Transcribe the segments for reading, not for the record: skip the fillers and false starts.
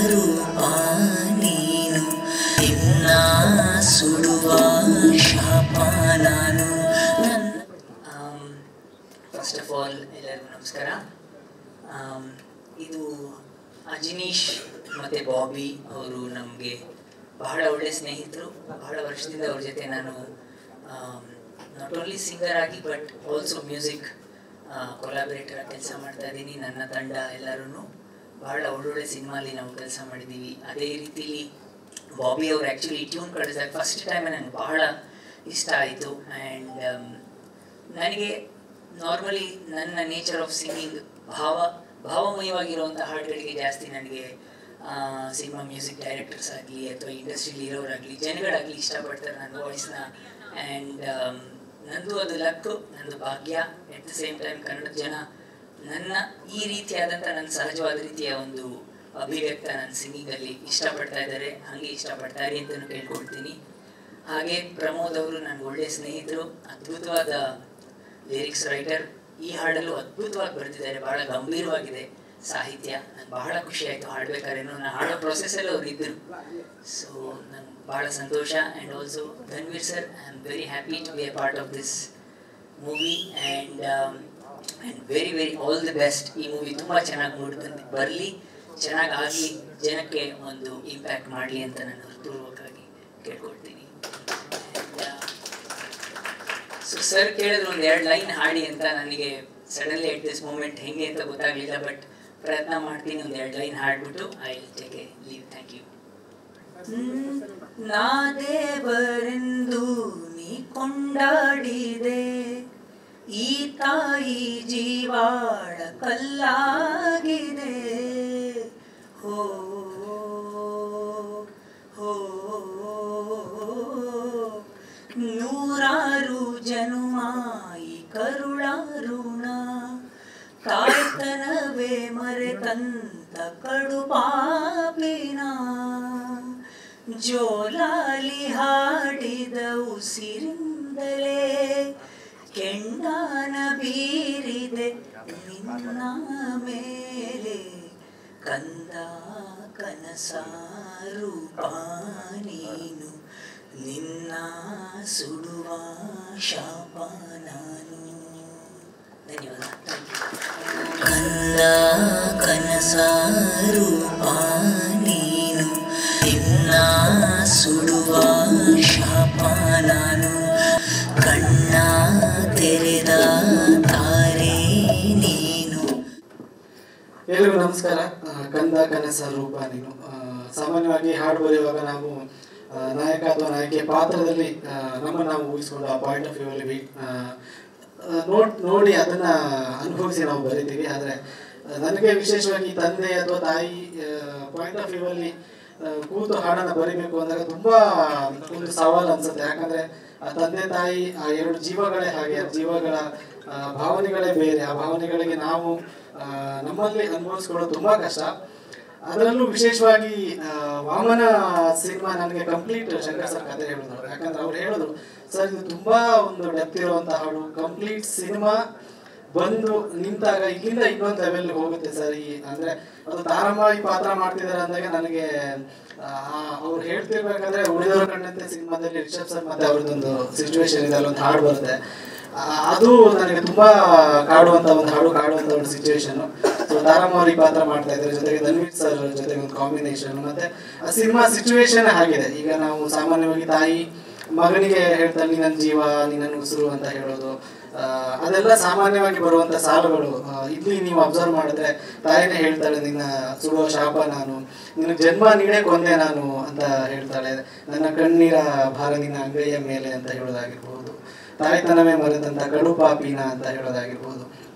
ರೂಪ ನೀನು ನಿನ್ನ ಸುಡುವ ಶಾಪ ನಾನು. ಫಸ್ಟ್ ಆಫ್ ಆಲ್ ಎಲ್ಲರಿಗೂ ನಮಸ್ಕಾರ. ಇದು ಅಜಿನೀಶ್ ಮತ್ತು ಬಾಬಿ ಅವರು ನಮಗೆ ಬಹಳ ಒಳ್ಳೆಯ ಸ್ನೇಹಿತರು. ಬಹಳ ವರ್ಷದಿಂದ ಅವ್ರ ಜೊತೆ ನಾನು ನಾಟ್ ಓನ್ಲಿ ಸಿಂಗರ್ ಆಗಿ ಬಟ್ ಆಲ್ಸೋ ಮ್ಯೂಸಿಕ್ ಕೊಲಾಬರೇಟರ್ ಆಗಿ ಕೆಲಸ ಮಾಡ್ತಾ ಇದ್ದೀನಿ. ನನ್ನ ತಂಡ ಎಲ್ಲರೂ ಬಹಳ ಒಳ್ಳೊಳ್ಳೆ ಸಿನಿಮಾಲಿ ನಾವು ಕೆಲಸ ಮಾಡಿದ್ದೀವಿ. ಅದೇ ರೀತಿಲಿ ಬಾಬಿ ಅವರು ಆ್ಯಕ್ಚುಲಿ ಟ್ಯೂನ್ ಕಳಿಸಿದಾಗ ಫಸ್ಟ್ ಟೈಮ್ ನನಗೆ ಬಹಳ ಇಷ್ಟ ಆಯಿತು. ಆ್ಯಂಡ್ ನನಗೆ ನಾರ್ಮಲಿ ನನ್ನ ನೇಚರ್ ಆಫ್ ಸಿಂಗಿಂಗ್ ಭಾವಮಯವಾಗಿರುವಂಥ ಹಾಡುಗಳಿಗೆ ಜಾಸ್ತಿ ನನಗೆ ಸಿನಿಮಾ ಮ್ಯೂಸಿಕ್ ಡೈರೆಕ್ಟರ್ಸ್ ಆಗಲಿ ಅಥವಾ ಇಂಡಸ್ಟ್ರಿಲಿ ಇರೋರಾಗಲಿ ಜನಗಳಾಗಲಿ ಇಷ್ಟಪಡ್ತಾರೆ ನನ್ನ ವಾಯ್ಸ್ನ. ಆ್ಯಂಡ್ ನಂದು ಅದು ಲಕ್ಕು, ನಂದು ಭಾಗ್ಯ. ಎಟ್ ದ ಸೇಮ್ ಟೈಮ್ ಕನ್ನಡದ ಜನ ನನ್ನ ಈ ರೀತಿಯಾದಂಥ ನನ್ನ ಸಹಜವಾದ ರೀತಿಯ ಒಂದು ಅಭಿವ್ಯಕ್ತ ನನ್ನ ಸಿಂಗಿಂಗಲ್ಲಿ ಇಷ್ಟಪಡ್ತಾ ಇದ್ದಾರೆ. ಹಾಗೆ ಇಷ್ಟಪಡ್ತಾರೆ ಅಂತಲೂ ಕೇಳ್ಕೊಳ್ತೀನಿ. ಹಾಗೆ ಪ್ರಮೋದ್ ಅವರು ನನಗೆ ಒಳ್ಳೆಯ ಸ್ನೇಹಿತರು, ಅದ್ಭುತವಾದ ಲಿರಿಕ್ಸ್ ರೈಟರ್. ಈ ಹಾಡಲ್ಲೂ ಅದ್ಭುತವಾಗಿ ಬರೆದಿದ್ದಾರೆ, ಭಾಳ ಗಂಭೀರವಾಗಿದೆ ಸಾಹಿತ್ಯ. ನಂಗೆ ಬಹಳ ಖುಷಿ ಆಯಿತು ಹಾಡಬೇಕಾದ್ರೇನು. ನಾನು ಹಾಡೋ ಪ್ರೊಸೆಸ್ಸಲ್ಲಿ ಅವ್ರು ಇದ್ದರು. ಸೊ ನಂಗೆ ಭಾಳ ಸಂತೋಷ. And also Dhanveer sir, I am very happy to be a part of this movie. And very very all the best. ಈ ಮೂವಿ ತುಂಬ ಚೆನ್ನಾಗಿ ಬರಲಿ, ಚೆನ್ನಾಗಿ ಆಗಿ ಜನಕ್ಕೆ ಒಂದು ಇಂಪ್ಯಾಕ್ಟ್ ಮಾಡಲಿ ಅಂತ ನಾನು ಹೃತ್ಪೂರ್ವಕವಾಗಿ ಕೇಳ್ಕೊಳ್ತೀನಿ. ಸೊ ಸರ್ ಕೇಳಿದ್ರು ಒಂದು 2 ಲೈನ್ ಹಾಡಿ ಅಂತ. ನನಗೆ ಸಡನ್ಲಿ ಎಟ್ ದಿಸ್ ಮೂಮೆಂಟ್ ಹೆಂಗೆ ಅಂತ ಗೊತ್ತಾಗಲಿಲ್ಲ, ಬಟ್ ಪ್ರಯತ್ನ ಮಾಡ್ತೀನಿ. ಒಂದು 2 ಲೈನ್ ಹಾಡ್ಬಿಟ್ಟು I will take a leave. Thank you. ನಾ ದೇವರೆಂದು ನೀ ಕೊಂಡಾಡಿದೆ, ಈ ತಾಯಿ ಜೀವಾಳ ಕಲ್ಲಾಗಿದೆ. ಹೋ ಹೋ ನೂರಾರು ಜನುಮಾಯಿ ಕರುಳ ಋಣ, ತಾಯ್ತನವೇ ಮರೆತಂತ ಕಡುಪಾಪಿನ, ಜೋಲಾಲಿ ಹಾಡಿದ ಉಸಿರಿಂದಲೇ ಕೆಂಡಾನ ಬೀರಿದೆ ನಿನ್ನ ಮೇಲೆ. ಕಂದ ಕನಸ ರೂಪ ನೀನು ನಿನ್ನ ಸುಡುವ ಶಾಪ ನಾನು. ಧನ್ಯವಾದ. ಕಂದ ಕನಸ ರೂಪ ನೀನು ನಿನ್ನ ಸುಡುವ ಶಾಪ ನಾನು, ಕಣ್ಣ ತೆರೆದ ತಾರೆ ನೀನು. ಎಲ್ಲರಿಗೂ ನಮಸ್ಕಾರ. ಕಂದ ಕನಸ ರೂಪ ನೀನು. ಸಾಮಾನ್ಯವಾಗಿ ಹಾಡು ಬರೆಯುವಾಗ ನಾವು ನಾಯಕ ಅಥವಾ ನಾಯಕಿಯ ಪಾತ್ರದಲ್ಲಿ ನಮ್ಮನ್ನು ನಾವು ಊಹಿಸ್ಕೊಂಡು ಆ ಪಾಯಿಂಟ್ ಆಫ್ ವ್ಯೂ ಅಲ್ಲಿ ನೋಡಿ ಅದನ್ನು ಅನುಭವಿಸಿ ನಾವು ಬರೀತೀವಿ. ಆದರೆ ನನಗೆ ವಿಶೇಷವಾಗಿ ತಂದೆ ಅಥವಾ ತಾಯಿ ಪಾಯಿಂಟ್ ಆಫ್ ವ್ಯೂ ಅಲ್ಲಿ ಕೂತು ಹಾಡನ್ನು ಬರೀಬೇಕು ಅಂದಾಗ ತುಂಬ ಒಂದು ಸವಾಲು ಅನಿಸುತ್ತೆ. ಯಾಕಂದರೆ ಆ ತಂದೆ ತಾಯಿ ಆ 2 ಜೀವಗಳೇ ಹಾಗೆ, ಜೀವಗಳ ಭಾವನೆಗಳೇ ಬೇರೆ. ಆ ಭಾವನೆಗಳಿಗೆ ನಾವು ನಮ್ಮಲ್ಲಿ ಅನುಭವಿಸ್ಕೊಳ್ಳೋದು ತುಂಬ ಕಷ್ಟ. ಅದರಲ್ಲೂ ವಿಶೇಷವಾಗಿ ವಾಮನ ಸಿನಿಮಾ ನನಗೆ ಕಂಪ್ಲೀಟ್ ಶಂಕರ್ ಸರ್ ಕತೆ ಹೇಳಿದ್ರು. ಯಾಕಂದ್ರೆ ಅವ್ರು ಹೇಳಿದ್ರು, ಸರ್ ಇದು ತುಂಬ ಒಂದು ಡೆಪ್ತ್ ಇರುವಂಥ ಹಾಡು, ಕಂಪ್ಲೀಟ್ ಸಿನಿಮಾ ಬಂದು ನಿಂತಾಗ ಇಲ್ಲಿಂದ ಇನ್ನೊಂದು ಲೆವೆಲ್ ಹೋಗುತ್ತೆ ಸರ್. ಅಂದರೆ ಅದು ತಾರಮಾಯಿ ಪಾತ್ರ ಮಾಡ್ತಿದ್ದಾರೆ ಅಂದಾಗ ನನಗೆ ಅವ್ರು ಹೇಳ್ತಿರ್ಬೇಕಾದ್ರೆ ಉಳಿದವರ ಕಣ್ಣಂತೆ ಸಿನಿಮಾದಲ್ಲಿ ರಿಷಬ್ ಸರ್ ಮತ್ತೆ ಅವ್ರದ್ದೊಂದು ಸಿಚುವೇಶನ್ ಇದೆ, ಅಲ್ಲೊಂದು ಹಾಡು ಬರುತ್ತೆ. ಅದು ನನಗೆ ತುಂಬ ಕಾಡುವಂಥ ಒಂದು ಸಿಚುವೇಶನು. ಸೊ ತಾರಮ್ಮ ಪಾತ್ರ ಮಾಡ್ತಾ ಇದ್ದಾರೆ, ಜೊತೆಗೆ ಧನ್ವೀರ್ ಸರ್ ಜೊತೆಗೆ ಒಂದು ಕಾಂಬಿನೇಷನ್. ಮತ್ತೆ ಆ ಸಿನಿಮಾ ಸಿಚುವೇಶನ್ ಆಗಿದೆ. ಈಗ ನಾವು ಸಾಮಾನ್ಯವಾಗಿ ತಾಯಿ ಮಗನಿಗೆ ಹೇಳ್ತಾಳೆ ನೀ ನನ್ನ ಜೀವ, ನೀ ನನ್ನ ಉಸಿರು ಅಂತ ಹೇಳೋದು, ಅದೆಲ್ಲ ಸಾಮಾನ್ಯವಾಗಿ ಬರುವಂಥ ಸಾಲುಗಳು. ಇಲ್ಲಿ ನೀವು ಅಬ್ಸರ್ವ್ ಮಾಡಿದ್ರೆ ತಾಯಿನೇ ಹೇಳ್ತಾಳೆ ನಿನ್ನ ಸುಡುವ ಶಾಪ ನಾನು, ನಿನ್ನ ಜನ್ಮ ನೀಡೇ ಕೊಂದೆ ನಾನು ಅಂತ ಹೇಳ್ತಾಳೆ. ನನ್ನ ಕಣ್ಣೀರ ಭಾರ ನಿನ್ನ ಅಂಗೈಯ ಮೇಲೆ ಅಂತ ಹೇಳೋದಾಗಿರ್ಬೋದು, ತಾಯ್ತನವೇ ಮರೆತಂತ ಕಡು ಪಾಪಿನ ಅಂತ ಹೇಳೋದಾಗಿರ್ಬೋದು.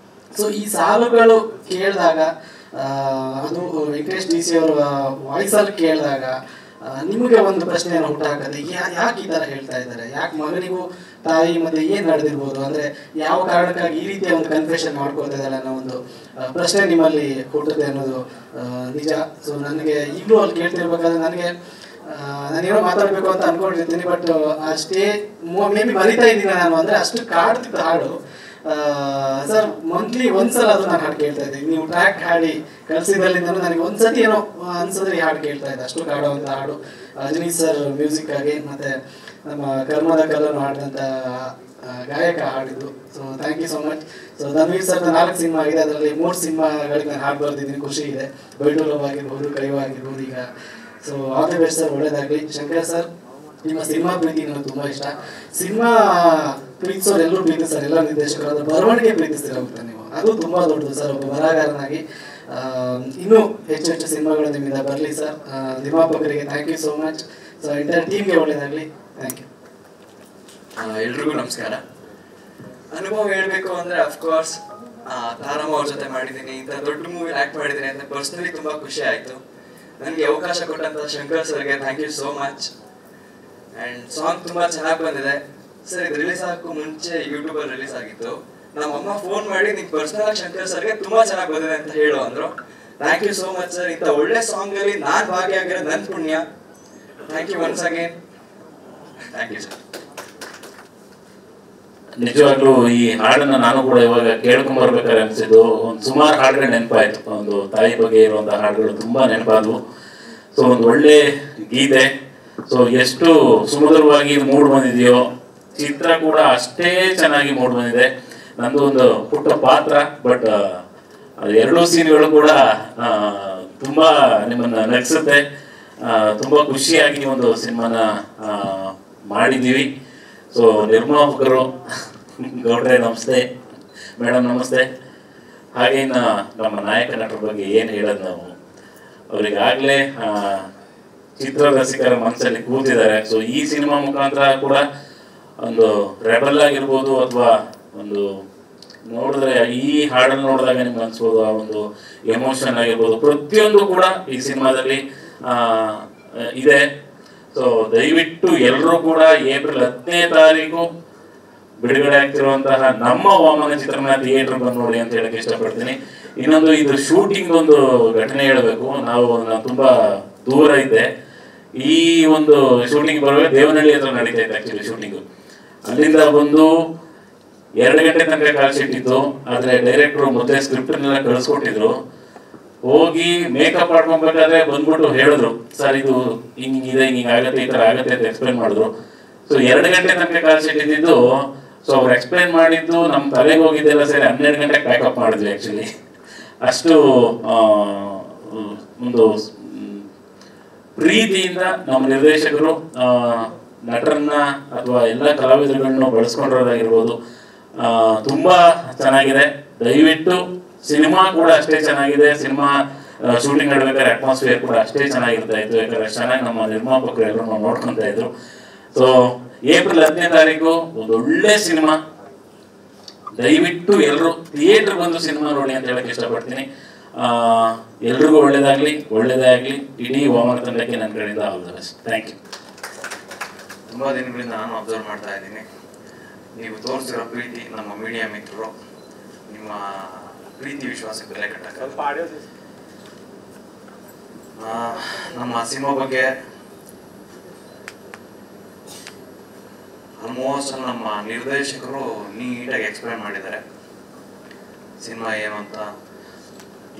ಸೊ ಈ ಸಾಲುಗಳು ಕೇಳಿದಾಗ, ಅದು ವೆಂಕಟೇಶ್ ಡಿ ಸಿ ಅವರ ವಾಯ್ಸಲ್ಲಿ ಕೇಳಿದಾಗ ನಿಮಗೆ ಒಂದು ಪ್ರಶ್ನೆಯನ್ನು ಹುಟ್ಟಾಕತ್ತೆ, ಯಾಕೆ ಈ ಥರ ಹೇಳ್ತಾ ಇದ್ದಾರೆ, ಯಾಕೆ ಮಗನಿಗೂ ತಾಯಿ ಮತ್ತೆ ಏನು ನಡೆದಿರ್ಬೋದು, ಅಂದರೆ ಯಾವ ಕಾರಣಕ್ಕಾಗಿ ಈ ರೀತಿಯ ಒಂದು ಕನ್ಫೆಷನ್ ಮಾಡ್ಕೊಳ್ತಾ ಇದ್ದಾರೆ ಅನ್ನೋ ಒಂದು ಪ್ರಶ್ನೆ ನಿಮ್ಮಲ್ಲಿ ಹುಟ್ಟುತ್ತೆ ಅನ್ನೋದು ನಿಜ. ಸೊ ನನಗೆ ಈಗಲೂ ಅಲ್ಲಿ ಕೇಳ್ತಿರ್ಬೇಕಾದ್ರೆ ನನಗೆ ನಾನೇನೋ ಮಾತಾಡಬೇಕು ಅಂತ ಅನ್ಕೊಂಡಿರ್ತೀನಿ, ಬಟ್ ಅಷ್ಟೇ ಮೇ ಬಿ ಬರಿತಾ ಇದ್ದೀನಿ ನಾನು, ಅಂದರೆ ಅಷ್ಟು ಕಾಡ್ತಿತ್ತು ಹಾಡು. ಸರ್ ಮಂತ್ಲಿ ಒಂದ್ಸಲ ಅದು ನಾನು ಹಾಡು ಕೇಳ್ತಾ ಇದ್ದೀನಿ. ನೀವು ಟ್ರ್ಯಾಕ್ ಹಾಡಿ ಕಲಿಸಿದಲ್ಲಿಂದಲೂ ನನಗೆ ಒಂದ್ಸತಿ ಏನೋ ಅನ್ಸಿದ್ರೆ ಈ ಹಾಡು ಕೇಳ್ತಾ ಇದ್ದೆ. ಅಷ್ಟು ಕಾಡುವಂಥ ಹಾಡು. ಅಜನೀಶ್ ಸರ್ ಮ್ಯೂಸಿಕ್ ಆಗಿ ಮತ್ತು ನಮ್ಮ ಕರ್ಮದ ಕಲ್ಲನ್ನು ಹಾಡಿದಂಥ ಗಾಯಕ ಹಾಡಿದ್ದು. So thank you so much. So Dhanveer ಸರ್ನ 4 ಸಿನಿಮಾ ಆಗಿದೆ, ಅದರಲ್ಲಿ 3 ಸಿನಿಮಾಗಳಿಗೆ ನಾನು ಹಾಡು ಬರೆದಿದ್ದೀನಿ. ಖುಷಿ ಇದೆ. ಬೈಟುಲವ್ ಆಗಿರ್ಬೋದು, ಕೈವ ಆಗಿರ್ಬೋದು ಈಗ. So all the best sir, ಒಳ್ಳೇದಾಗಲಿ. ಶಂಕರ್ ಸರ್, ನಿಮ್ಮ ಸಿನಿಮಾ ಪ್ರೀತಿ ನನಗೆ ತುಂಬ ಇಷ್ಟ. ಸಿನಿಮಾ ಪ್ರೀತಿಸೋರು ಎಲ್ಲರೂ ಪ್ರೀತಿಸ್ತಾರೆ, ಎಲ್ಲ ನಿರ್ದೇಶಕರು. ಅದರ ಬರವಣಿಗೆ ಪ್ರೀತಿಸ್ತಿರೋಗುತ್ತೆ ನೀವು, ಅದು ತುಂಬ ದೊಡ್ಡದು ಸರ್. ಒಬ್ಬ ಬರಹಗಾರನಾಗಿ ಇನ್ನೂ ಹೆಚ್ಚು ಹೆಚ್ಚು ಸಿನಿಮಾಗಳು ನಿಮ್ಮಿಂದ ಬರಲಿ ಸರ್. ನಿರ್ಮಾಪಕರಿಗೆ thank you so much. So entire ಟೀಮ್ಗೆ ಒಳ್ಳೇದಾಗಲಿ. Thank you. ಎಲ್ರಿಗೂ ನಮಸ್ಕಾರ. ಅನುಭವ ಹೇಳಬೇಕು ಅಂದರೆ ಅಫ್ಕೋರ್ಸ್ ತಾರಮ್ಮ ಅವ್ರ ಜೊತೆ ಮಾಡಿದ್ದೀನಿ. ಇಂಥ ದೊಡ್ಡ ಮೂವಿ ಆ್ಯಕ್ಟ್ ಮಾಡಿದ್ದೀನಿ ಅಂತ ಪರ್ಸ್ನಲಿ ತುಂಬ ಖುಷಿ ಆಯಿತು. ನನಗೆ ಅವಕಾಶ ಕೊಟ್ಟಂಥ ಶಂಕರ್ ಸರ್ಗೆ thank you so much. And song ತುಂಬ ಚೆನ್ನಾಗಿ ಬಂದಿದೆ ಸರ್. ಇದು ರಿಲೀಸ್ ಆಗೋಕ್ಕೂ ಮುಂಚೆ ಯೂಟ್ಯೂಬಲ್ಲಿ ರಿಲೀಸ್ ಆಗಿತ್ತು. ನಮ್ಮಮ್ಮ ಫೋನ್ ಮಾಡಿ ನಿಮ್ಗೆ ಪರ್ಸ್ನಲ್ ಶಂಕರ್ ಸರ್ಗೆ ತುಂಬ ಚೆನ್ನಾಗಿ ಬಂದಿದೆ ಅಂತ ಹೇಳು ಅಂದರು. Thank you so much sir. ಇಂಥ ಒಳ್ಳೆ ಸಾಂಗಲ್ಲಿ ನಾನು ಭಾಗಿಯಾಗಿರೋದು ನನ್ನ ಪುಣ್ಯ. Thank you once again. Thank you sir. ನಿಜವಾಗ್ಲೂ ಈ ಹಾಡನ್ನ ನಾನು ಕೂಡ ಇವಾಗ ಕೇಳ್ಕೊಂಬರ್ಬೇಕಾದ್ರೆ ಅನಿಸಿದ್ದು, ಒಂದು ಸುಮಾರು ಹಾಡುಗಳು ನೆನಪಾಯ್ತು. ಒಂದು ತಾಯಿ ಬಗ್ಗೆ ಇರುವಂಥ ಹಾಡುಗಳು ತುಂಬ ನೆನಪಾದವು. ಸೊ ಒಂದು ಒಳ್ಳೆ ಗೀತೆ. ಸೊ ಎಷ್ಟು ಸುಮಧುರವಾಗಿ ಮೂಡ್ ಬಂದಿದೆಯೋ, ಚಿತ್ರ ಕೂಡ ಅಷ್ಟೇ ಚೆನ್ನಾಗಿ ಮೂಡ್ ಬಂದಿದೆ. ನಂದು ಒಂದು ಪುಟ್ಟ ಪಾತ್ರ, ಬಟ್ ಎರಡೂ ಸೀನ್ಗಳು ಕೂಡ ತುಂಬ ನಿಮ್ಮನ್ನು ನಗಿಸುತ್ತೆ. ತುಂಬ ಖುಷಿಯಾಗಿ ಒಂದು ಸಿನಿಮಾನ ಮಾಡಿದ್ದೀವಿ. ಸೊ ನಿರ್ಮಾಪಕರು ಗೌಡ್ರೆ ನಮಸ್ತೆ, ಮೇಡಮ್ ನಮಸ್ತೆ. ಹಾಗೆ ನಮ್ಮ ನಾಯಕ ನಟರ ಬಗ್ಗೆ ಏನು ಹೇಳೋದು ನಾವು, ಅವರಿಗಾಗಲೇ ಚಿತ್ರ ರಸಿಕರ ಮನಸ್ಸಲ್ಲಿ ಕೂತಿದ್ದಾರೆ. ಸೊ ಈ ಸಿನಿಮಾ ಮುಖಾಂತರ ಕೂಡ ಒಂದು ರೆಬಲ್ ಆಗಿರ್ಬೋದು, ಅಥವಾ ಒಂದು ನೋಡಿದ್ರೆ ಈ ಹಾಡನ್ನು ನೋಡಿದಾಗ ನಿಮ್ಗೆ ಅನ್ಸ್ಬೋದು ಆ ಒಂದು ಎಮೋಷನ್ ಆಗಿರ್ಬೋದು, ಪ್ರತಿಯೊಂದು ಕೂಡ ಈ ಸಿನಿಮಾದಲ್ಲಿ ಇದೆ. ಸೊ ದಯವಿಟ್ಟು ಎಲ್ಲರೂ ಕೂಡ ಏಪ್ರಿಲ್ 10ನೇ ತಾರೀಕು ಬಿಡುಗಡೆ ಆಗ್ತಿರುವಂತಹ ನಮ್ಮ ವಾಮನ ಚಿತ್ರನ ಥಿಯೇಟರ್ ಬಂದು ನೋಡಿ ಅಂತ ಹೇಳಕ್ಕೆ ಇಷ್ಟಪಡ್ತೀನಿ. ಇನ್ನೊಂದು, ಇದು ಶೂಟಿಂಗ್ ಒಂದು ಘಟನೆ ಹೇಳಬೇಕು. ನಾನು ತುಂಬಾ ದೂರ ಇದ್ದೆ. ಈ ಒಂದು ಶೂಟಿಂಗ್ ಬರುವಾಗ ದೇವನಹಳ್ಳಿ ಹತ್ರ ನಡೀತಾ ಇತ್ತು ಆಕ್ಚುಲಿ ಶೂಟಿಂಗು. ಅಲ್ಲಿಂದ ಬಂದು 2 ಗಂಟೆ ತನಕ ಕಾಲ್ ಶೀಟ್ ಇತ್ತು. ಆದ್ರೆ ಡೈರೆಕ್ಟ್ರು ಮೊದಲೇ ಸ್ಕ್ರಿಪ್ಟ್ನೆಲ್ಲ ಕಳಿಸ್ಕೊಟ್ಟಿದ್ರು. ಹೋಗಿ ಮೇಕಪ್ ಮಾಡ್ಕೊಬೇಕಾದ್ರೆ ಬಂದ್ಬಿಟ್ಟು ಹೇಳಿದ್ರು, ಸರ್ ಇದು ಹಿಂಗಿದೆ, ಹಿಂಗಾಗತ್ತೆ, ಈ ತರ ಆಗತ್ತೆ ಅಂತ ಎಕ್ಸ್ಪ್ಲೈನ್ ಮಾಡಿದ್ರು. ಸೊ 2 ಗಂಟೆ ತನಕ ಕಾಲ್ ಶೀಟ್ ಇದ್ದಿದ್ದು. ಸೊ ಅವ್ರು ಎಕ್ಸ್ಪ್ಲೈನ್ ಮಾಡಿದ್ದು ನಮ್ಮ ತಲೆಗೆ ಹೋಗಿದ್ದೆಲ್ಲ ಸೇರಿ 12 ಗಂಟೆಗೆ ಪ್ಯಾಕಪ್ ಮಾಡಿದ್ವಿ ಆಕ್ಚುಲಿ. ಅಷ್ಟು ಒಂದು ಪ್ರೀತಿಯಿಂದ ನಮ್ಮ ನಿರ್ದೇಶಕರು ನಟರನ್ನ ಅಥವಾ ಎಲ್ಲ ಕಲಾವಿದರುಗಳನ್ನು ಬಳಸ್ಕೊಂಡಿರೋದಾಗಿರ್ಬೋದು ತುಂಬಾ ಚೆನ್ನಾಗಿದೆ. ದಯವಿಟ್ಟು ಸಿನಿಮಾ ಕೂಡ ಅಷ್ಟೇ ಚೆನ್ನಾಗಿದೆ. ಸಿನಿಮಾ ಶೂಟಿಂಗ್ ನಡ್ಬೇಕಾದ್ರೆ ಅಟ್ಮಾಸ್ಫಿಯರ್ ಕೂಡ ಅಷ್ಟೇ ಚೆನ್ನಾಗಿರ್ತಾ ಇತ್ತು. ಯಾಕಂದ್ರೆ ಚೆನ್ನಾಗಿ ನಮ್ಮ ನಿರ್ಮಾಪಕರು ಎಲ್ಲರೂ ನೋಡ್ಕೊಂತ ಇದ್ರು. ಸೊ ಏಪ್ರಿಲ್ 10ನೇ ತಾರೀಕು ಒಂದು ಒಳ್ಳೆ ಸಿನಿಮಾ. ದಯವಿಟ್ಟು ಎಲ್ಲರೂ ಥಿಯೇಟರ್ ಬಂದು ಸಿನಿಮಾ ನೋಡಿ ಅಂತ ಹೇಳಕ್ ಇಷ್ಟಪಡ್ತೀನಿ. ಎಲ್ರಿಗೂ ಒಳ್ಳೇದಾಗ್ಲಿ, ಒಳ್ಳೇದೇ ಆಗ್ಲಿ. ಇಡೀ ವಾಮನ ತಂಡಕ್ಕೆ ನನ್ನ ಕಡೆಯಿಂದ all the best. Thank you. ತುಂಬ ದಿನಗಳಿಂದ ನಾನು ಅಬ್ಸರ್ವ್ ಮಾಡ್ತಾ ಇದ್ದೀನಿ, ನೀವು ತೋರಿಸಿರೋ ಪ್ರೀತಿ ನಮ್ಮ ಮೀಡಿಯಾ ಮಿತ್ರರು ನಿಮ್ಮ ಪ್ರೀತಿ ವಿಶ್ವಾಸಕ್ಕೆ ಬೆಲೆ ಕಟ್ಟಕ್ಕೆ. ನಮ್ಮ ಸಿನಿಮಾ ಬಗ್ಗೆ ಆಲ್ಮೋಸ್ಟ್ ನಮ್ಮ ನಿರ್ದೇಶಕರು ನೀಟಾಗಿ ಎಕ್ಸ್ಪ್ಲೈನ್ ಮಾಡಿದ್ದಾರೆ. ಸಿನಿಮಾ ಏನು ಅಂತ.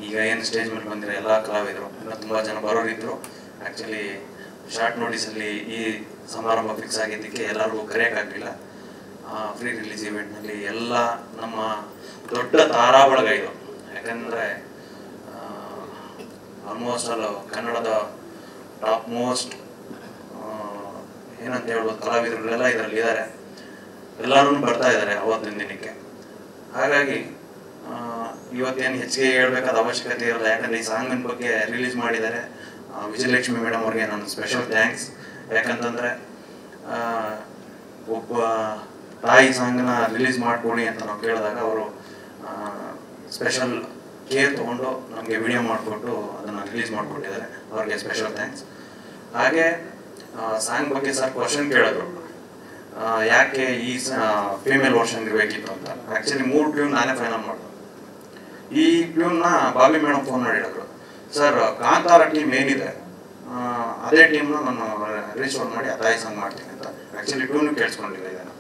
ಈಗ ಏನು ಸ್ಟೇಜ್ ಮೇಲೆ ಬಂದಿರೋ ಎಲ್ಲ ಕಲಾವಿದರು ಇನ್ನೂ ತುಂಬ ಜನ ಬರೋರಿದ್ರು. ಆ್ಯಕ್ಚುಲಿ ಶಾರ್ಟ್ ನೋಟಿಸಲ್ಲಿ ಈ ಸಮಾರಂಭ ಫಿಕ್ಸ್ ಆಗಿದ್ದಕ್ಕೆ ಎಲ್ಲರಿಗೂ ಕರೆಯೋಕ್ಕಾಗಲಿಲ್ಲ. ಫ್ರೀ ರಿಲೀಸ್ ಇವೆಂಟ್ನಲ್ಲಿ ಎಲ್ಲ ನಮ್ಮ ದೊಡ್ಡ ತಾರಾ ಬಳಗ ಇದು. ಯಾಕಂದರೆ ಆಲ್ಮೋಸ್ಟ್ ಅಲ್ಲ ಕನ್ನಡದ ಟಾಪ್ ಮೋಸ್ಟ್ ಏನಂತ ಹೇಳ್ಬೋದು ಕಲಾವಿದರುಗಳೆಲ್ಲ ಇದರಲ್ಲಿ ಇದ್ದಾರೆ. ಎಲ್ಲರೂ ಬರ್ತಾ ಇದ್ದಾರೆ ಅವತ್ತಿನ ದಿನಕ್ಕೆ. ಹಾಗಾಗಿ ಇವತ್ತೇನು ಹೆಚ್ಚಿಗೆ ಹೇಳ್ಬೇಕಾದ ಅವಶ್ಯಕತೆ ಇರಲ್ಲ. ಯಾಕಂದರೆ ಈ ಸಾಂಗಿನ ಬಗ್ಗೆ ರಿಲೀಸ್ ಮಾಡಿದ್ದಾರೆ. ವಿಜಯಲಕ್ಷ್ಮಿ ಮೇಡಮ್ ಅವ್ರಿಗೆ ನಾನು ಸ್ಪೆಷಲ್ ಥ್ಯಾಂಕ್ಸ್. ಯಾಕಂತಂದರೆ ಒಬ್ಬ ತಾಯಿ ಸಾಂಗನ್ನ ರಿಲೀಸ್ ಮಾಡಿಕೊಡಿ ಅಂತ ನಾವು ಕೇಳಿದಾಗ ಅವರು ಸ್ಪೆಷಲ್ ಕೇರ್ ತೊಗೊಂಡು ನಮಗೆ ವಿಡಿಯೋ ಮಾಡಿಕೊಟ್ಟು ಅದನ್ನು ರಿಲೀಸ್ ಮಾಡಿಕೊಟ್ಟಿದ್ದಾರೆ. ಅವ್ರಿಗೆ ಸ್ಪೆಷಲ್ ಥ್ಯಾಂಕ್ಸ್. ಹಾಗೆ ಸಾಂಗ್ ಬಗ್ಗೆ ಸರ್ ಕ್ವಶನ್ ಕೇಳಿದ್ರು, ಯಾಕೆ ಈ ಫೀಮೇಲ್ ವರ್ಷನ್ ಇರಬೇಕಿತ್ತು ಅಂತ. ಆ್ಯಕ್ಚುಲಿ 3 ಟ್ಯೂನ್ ನಾನೇ ಫೈನಲ್ ಮಾಡಿದೆ. ಈ ಟ್ಯೂನ್ನ ಬಾಬಿ ಮೇಡಮ್ ಫೋನ್ ಮಾಡಿ ಹೇಳಿದ್ರು, ಸರ್ ಕಾಂತಾರ ಟೀಮ್ ಏನಿದೆ ಅದೇ ಟೀಮ್ನ ನಾನು ರಿಜಿಸ್ಟರ್ ಮಾಡಿ ಆ ತಾಯಿ ಸಾಂಗ್ ಮಾಡ್ತೀನಿ ಅಂತ. ಆ್ಯಕ್ಚುಲಿ ಟ್ಯೂನು ಕೇಳಿಸ್ಕೊಂಡಿಲ್ಲ ಇದನ್ನು.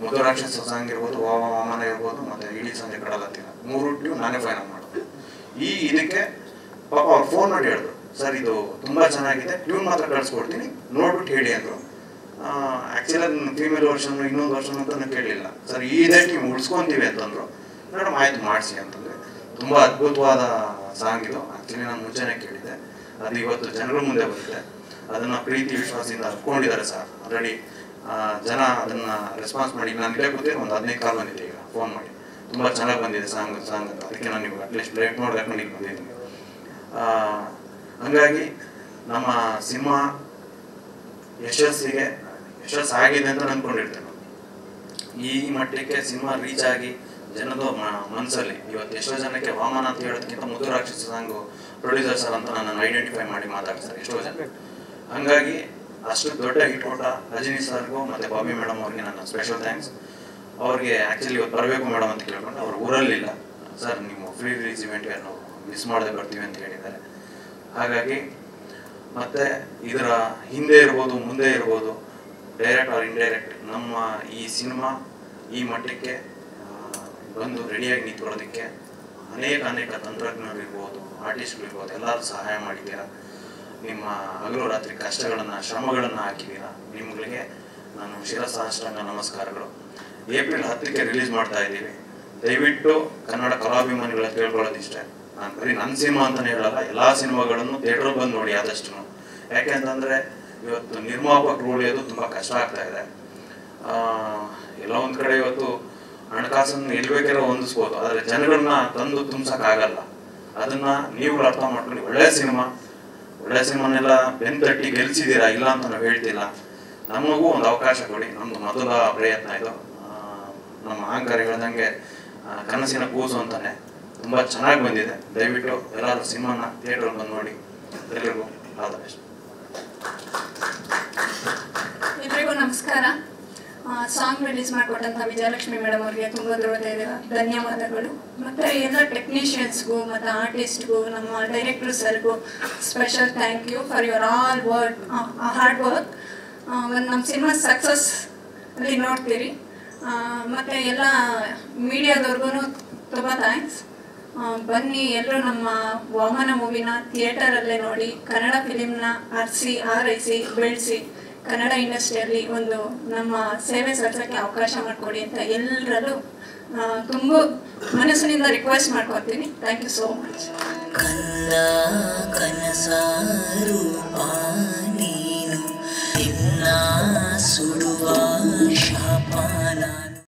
ಮೊದಲ ರಾಕ್ಷಸ ಸಾಂಗ್ ಇರ್ಬೋದು, ವಾಮನ ಇರ್ಬೋದು, ಮತ್ತು ಇಡೀ ಸಂಜೆ ಕಡಲತ್ತಿಲ್ಲ 3 ಟ್ಯೂನ್ ನಾನೇ ಫೈನಲ್ ಮಾಡೋದು. ಇದಕ್ಕೆ ಪಾಪ ಅವ್ರು ಫೋನ್ ಮಾಡಿ ಹೇಳಿದ್ರು, ಸರ್ ಇದು ತುಂಬ ಚೆನ್ನಾಗಿದೆ, ಟ್ಯೂನ್ ಮಾತ್ರ ಕಳಿಸ್ಕೊಡ್ತೀನಿ, ನೋಡ್ಬಿಟ್ಟು ಹೇಳಿ ಅಂದರು. ಆ್ಯಕ್ಚುಲಿ ಅದನ್ನ ಫೀಮೇಲ್ ವರ್ಷನ್ ಇನ್ನೊಂದು ವರ್ಷನ್ ಅಂತ ನಾನು ಕೇಳಲಿಲ್ಲ. ಸರ್ ಇದೇ ಟೀಮ್ ಉಳಿಸ್ಕೊತೀವಿ ಅಂತಂದರು. ಮೇಡಮ್ ಆಯ್ತು ಮಾಡಿಸಿ ಅಂತಂದರೆ. ತುಂಬ ಅದ್ಭುತವಾದ ಸಾಂಗ್ ಇದು. ಆ್ಯಕ್ಚುಲಿ ನಾನು ಮುಂಚೆನೇ ಕೇಳಿದ್ದೆ, ಅದು ಇವತ್ತು ಜನಗಳ ಮುಂದೆ ಬಂದಿದೆ. ಅದನ್ನು ಪ್ರೀತಿ ವಿಶ್ವಾಸದಿಂದ ಅರ್ಕೊಂಡಿದ್ದಾರೆ ಸರ್. ಆಲ್ರೆಡಿ ಜನ ಅದನ್ನು ರೆಸ್ಪಾನ್ಸ್ ಮಾಡಿ, ನಾನು ಇಲ್ಲೇ ಕೂತಿದ್ರೆ ಒಂದು 15 ಕಾಲ್ ಬಂದಿದೆ ಈಗ ಫೋನ್ ಮಾಡಿ, ತುಂಬ ಚೆನ್ನಾಗಿ ಬಂದಿದೆ ಸಾಂಗ್ ಅಂತ. ಅದಕ್ಕೆ ನಾನು ನೀವು ಅಟ್ಲೀಸ್ಟ್ ಪ್ಲೇಟ್ ನೋಡಿ ಹಾಕೊಂಡು ಈಗ ಬಂದಿದ್ದೀನಿ. ಹಾಗಾಗಿ ನಮ್ಮ ಸಿನಿಮಾ ಯಶಸ್ಸಾಗಿದೆ ಅಂತ ಅಂದ್ಕೊಂಡಿರ್ತೇನೆ. ಈ ಮಟ್ಟಕ್ಕೆ ಸಿನಿಮಾ ರೀಚ್ ಆಗಿ ಜನದ ಮನಸ್ಸಲ್ಲಿ ಇವತ್ತು ಎಷ್ಟೋ ಜನಕ್ಕೆ ವಾಮನ ಅಂತ ಹೇಳೋದಕ್ಕಿಂತ ಮುದ್ದು ರಾಕ್ಷಸ ಸಾಂಗು ಪ್ರೊಡ್ಯೂಸರ್ ಸರ್ ಅಂತ ನನ್ನನ್ನು ಐಡೆಂಟಿಫೈ ಮಾಡಿ ಮಾತಾಡ್ತಾರೆ ಎಷ್ಟೋ ಜನ. ಹಂಗಾಗಿ ಅಷ್ಟು ದೊಡ್ಡ ಹಿಟ್ ಕೊಟ್ಟ ರಜನಿ ಸರ್ಗೂ ಮತ್ತು ಬಾಬಿ ಮೇಡಮ್ ಅವ್ರಿಗೆ ನನ್ನ ಸ್ಪೆಷಲ್ ಥ್ಯಾಂಕ್ಸ್. ಅವ್ರಿಗೆ ಆ್ಯಕ್ಚುಲಿ ಇವತ್ತು ಬರಬೇಕು ಮೇಡಮ್ ಅಂತ ಕೇಳ್ಕೊಂಡು ಅವ್ರು ಊರಲ್ಲಿಲ್ಲ. ಸರ್ ನೀವು ಫ್ರೀ ರಿಲೀಸ್ ಇವೆಂಟ್ಗೆ ನಾವು ಮಿಸ್ ಮಾಡದೆ ಬರ್ತೀವಿ ಅಂತ ಹೇಳಿದ್ದಾರೆ. ಹಾಗಾಗಿ ಮತ್ತು ಇದರ ಹಿಂದೆ ಇರ್ಬೋದು ಮುಂದೆ ಇರ್ಬೋದು, ಡೈರೆಕ್ಟ್ ಆರ್ ಇಂಡೈರೆಕ್ಟ್, ನಮ್ಮ ಈ ಸಿನಿಮಾ ಈ ಮಟ್ಟಕ್ಕೆ ಬಂದು ರೆಡಿಯಾಗಿ ನಿಂತ್ಕೊಳ್ಳೋದಕ್ಕೆ ಅನೇಕ ತಂತ್ರಜ್ಞರಿರ್ಬೋದು, ಆರ್ಟಿಸ್ಟ್ಗಳಿರ್ಬೋದು, ಎಲ್ಲರೂ ಸಹಾಯ ಮಾಡಿದ್ದೀರಾ. ನಿಮ್ಮ ಹಗಲು ರಾತ್ರಿ ಕಷ್ಟಗಳನ್ನು ಶ್ರಮಗಳನ್ನು ಹಾಕಿದ್ದೀರಾ. ನಿಮಗೆ ನಾನು ಶಿರಸಾಷ್ಟಾಂಗ ನಮಸ್ಕಾರಗಳು. ಏಪ್ರಿಲ್ 10ಕ್ಕೆ ರಿಲೀಸ್ ಮಾಡ್ತಾ ಇದ್ದೀವಿ. ದಯವಿಟ್ಟು ಕನ್ನಡ ಕಲಾಭಿಮಾನಿಗಳ ಕೇಳ್ಕೊಳ್ಳೋದಿಷ್ಟೇ, ನಾನು ಬರೀ ನನ್ನ ಸಿನಿಮಾ ಅಂತಲೇ ಹೇಳಲ್ಲ, ಎಲ್ಲ ಸಿನಿಮಾಗಳನ್ನು ಥಿಯೇಟ್ರಿಗೆ ಬಂದು ನೋಡಿ ಆದಷ್ಟು. ಯಾಕೆಂತಂದರೆ ಇವತ್ತು ನಿರ್ಮಾಪಕರು ಉಳಿಯೋದು ತುಂಬ ಕಷ್ಟ ಆಗ್ತಾ ಇದೆ. ಎಲ್ಲ ಒಂದು ಕಡೆ ಇವತ್ತು ಹಣಕಾಸನ್ನು ಎಲ್ಲಿ ಬೇಕಾದ್ರೂ ಹೊಂದಿಸ್ಬೋದು, ಆದರೆ ಜನಗಳನ್ನ ತಂದು ತುಂಬಿಸೋಕ್ಕಾಗಲ್ಲ. ಅದನ್ನು ನೀವು ಅರ್ಥ ಮಾಡ್ಕೊಂಡು ಒಳ್ಳೆಯ ಸಿನಿಮಾನೆಲ್ಲ ಬೆನ್ತಟ್ಟಿ ಗೆಲ್ಸಿದ್ದೀರಾ, ಇಲ್ಲ ಅಂತ ನಾವು ಹೇಳ್ತಿಲ್ಲ. ನಮಗೂ ಒಂದು ಅವಕಾಶ ಕೊಡಿ. ನಮ್ಮದು ಮೊದಲ ಪ್ರಯತ್ನ ಇದು. ನಮ್ಮ ಅಹಂಕಾರ ಹೇಳ್ದಂಗೆ ಕನಸಿನ ಕೂಸು ಅಂತಾನೆ ತುಂಬ ಚೆನ್ನಾಗಿ ಬಂದಿದೆ. ದಯವಿಟ್ಟು ಎಲ್ಲರೂ ಸಿನಿಮಾನ ಥಿಯೇಟ್ರಲ್ಲಿ ಬಂದು ನೋಡಿ. ಎಲ್ಲರಿಗೂ ಆಲ್ ದ ಬೆಸ್ಟ್. ಎಲ್ರಿಗೂ ನಮಸ್ಕಾರ. ಸಾಂಗ್ ರಿಲೀಸ್ ಮಾಡಿಕೊಟ್ಟಂಥ ವಿಜಯಲಕ್ಷ್ಮಿ ಮೇಡಮ್ ಅವರಿಗೆ ತುಂಬ ಧನ್ಯವಾದಗಳು. ಮತ್ತು ಎಲ್ಲ ಟೆಕ್ನಿಷಿಯನ್ಸ್ಗೂ ಮತ್ತು ಆರ್ಟಿಸ್ಟ್ಗೂ, ನಮ್ಮ ಡೈರೆಕ್ಟರ್ ಸರ್ಗೂ special thank you for your all hard work. ಒಂದು ನಮ್ಮ ಸಿನಿಮಾ ಸಕ್ಸಸ್ ಅಲ್ಲಿ ನೋಡ್ತೀರಿ. ಮತ್ತು ಎಲ್ಲ ಮೀಡಿಯಾದವ್ರಿಗೂ ತುಂಬ ಥ್ಯಾಂಕ್ಸ್. ಬನ್ನಿ ಎಲ್ಲರೂ ನಮ್ಮ ವಾಮನ ಮೂವಿನ ಥಿಯೇಟರಲ್ಲೇ ನೋಡಿ, ಕನ್ನಡ ಫಿಲಿಮ್ನ ಆರೈಸಿ ಬೆಳೆಸಿ, ಕನ್ನಡ ಇಂಡಸ್ಟ್ರಿಯಲ್ಲಿ ಒಂದು ನಮ್ಮ ಸೇವೆ ಸಲ್ಲಿಸೋಕ್ಕೆ ಅವಕಾಶ ಮಾಡಿಕೊಡಿ ಅಂತ ಎಲ್ಲರಲ್ಲೂ ತುಂಬ ಮನಸ್ಸಿನಿಂದ ರಿಕ್ವೆಸ್ಟ್ ಮಾಡ್ಕೊತೀನಿ. Thank you so much.